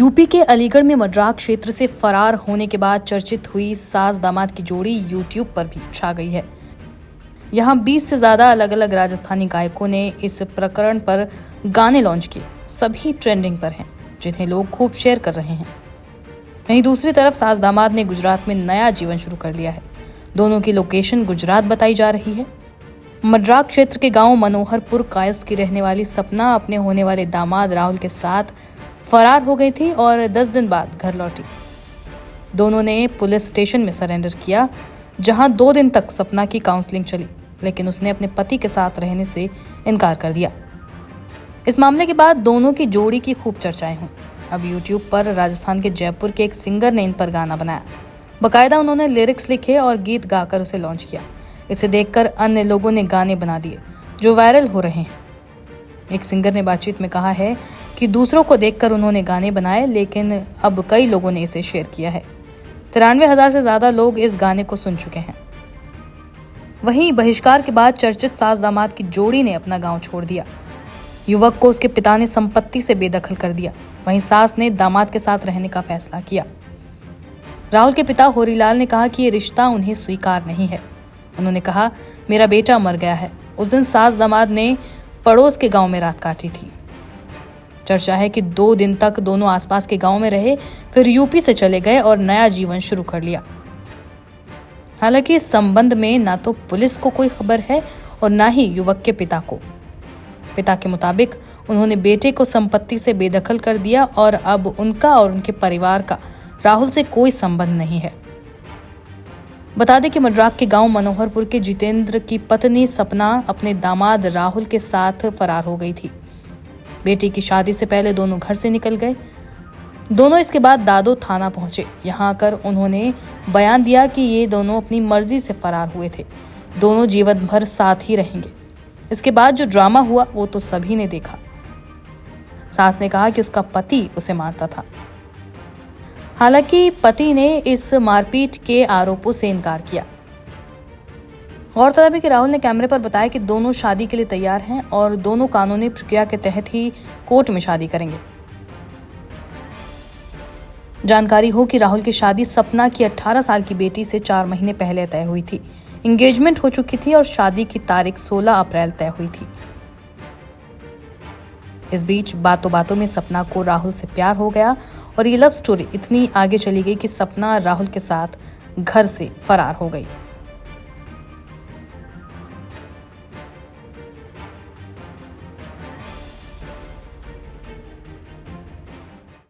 UP के अलीगढ़ में मड्राक क्षेत्र से फरार होने के बाद चर्चित हुई सास दामाद की जोड़ी यूट्यूब पर भी छा गई है। यहां 20 से ज्यादा अलग अलग राजस्थानी गायकों ने इस प्रकरण पर गाने लॉन्च किए। सभी ट्रेंडिंग पर हैं, जिन्हें लोग खूब शेयर कर रहे हैं। वहीं दूसरी तरफ सास दामाद ने गुजरात में नया जीवन शुरू कर लिया है। दोनों की लोकेशन गुजरात बताई जा रही है। मड्राक क्षेत्र के गांव मनोहरपुर कायस्थ की रहने वाली सपना अपने होने वाले दामाद राहुल के साथ फरार हो गई थी और 10 दिन बाद घर लौटी। दोनों ने पुलिस स्टेशन में सरेंडर किया, जहां 2 दिन तक सपना की काउंसलिंग चली, लेकिन उसने अपने पति के साथ रहने से इनकार कर दिया। इस मामले के बाद दोनों की जोड़ी की खूब चर्चाएं हुई। अब यूट्यूब पर राजस्थान के जयपुर के एक सिंगर ने इन पर गाना बनाया। बाकायदा उन्होंने लिरिक्स लिखे और गीत गाकर उसे लॉन्च किया। इसे देखकर अन्य लोगों ने गाने बना दिए, जो वायरल हो रहे हैं। एक सिंगर ने बातचीत में कहा है कि दूसरों को देखकर उन्होंने गाने बनाए, लेकिन अब कई लोगों ने इसे शेयर किया है। 93,000 से ज्यादा लोग इस गाने को सुन चुके हैं। वहीं बहिष्कार के बाद चर्चित सास दामाद की जोड़ी ने अपना गांव छोड़ दिया। युवक को उसके पिता ने संपत्ति से बेदखल कर दिया। वहीं सास ने दामाद के साथ रहने का फैसला किया। राहुल के पिता होरीलाल ने कहा कि ये रिश्ता उन्हें स्वीकार नहीं है। उन्होंने कहा, मेरा बेटा मर गया है। उस दिन सास दामाद ने पड़ोस के गांव में रात काटी थी। चर्चा है कि 2 दिन तक दोनों आसपास के गांव में रहे, फिर यूपी से चले गए और नया जीवन शुरू कर लिया। हालांकि इस संबंध में ना तो पुलिस को कोई खबर है और ना ही युवक के पिता को। पिता के मुताबिक उन्होंने बेटे को संपत्ति से बेदखल कर दिया और अब उनका और उनके परिवार का राहुल से कोई संबंध नहीं है। बता दें कि मड्राक के गांव मनोहरपुर के जितेंद्र की पत्नी सपना अपने दामाद राहुल के साथ फरार हो गई थी। बेटी की शादी से पहले दोनों घर से निकल गए। दोनों इसके बाद दादो थाना पहुंचे। यहां आकर उन्होंने बयान दिया कि ये दोनों अपनी मर्जी से फरार हुए थे। दोनों जीवन भर साथ ही रहेंगे। इसके बाद जो ड्रामा हुआ वो तो सभी ने देखा। सास ने कहा कि उसका पति उसे मारता था। हालांकि पति ने इस मारपीट के आरोपों से इनकार किया। गौरतलब है कि राहुल ने कैमरे पर बताया कि दोनों शादी के लिए तैयार हैं और दोनों कानूनी प्रक्रिया के तहत ही कोर्ट में शादी करेंगे। जानकारी हो कि राहुल की शादी सपना की 18 साल की बेटी से 4 महीने पहले तय हुई थी। एंगेजमेंट हो चुकी थी और शादी की तारीख 16 अप्रैल तय हुई थी। इस बीच बातों बातों में सपना को राहुल से प्यार हो गया और ये लव स्टोरी इतनी आगे चली गई कि सपना राहुल के साथ घर से फरार हो गई।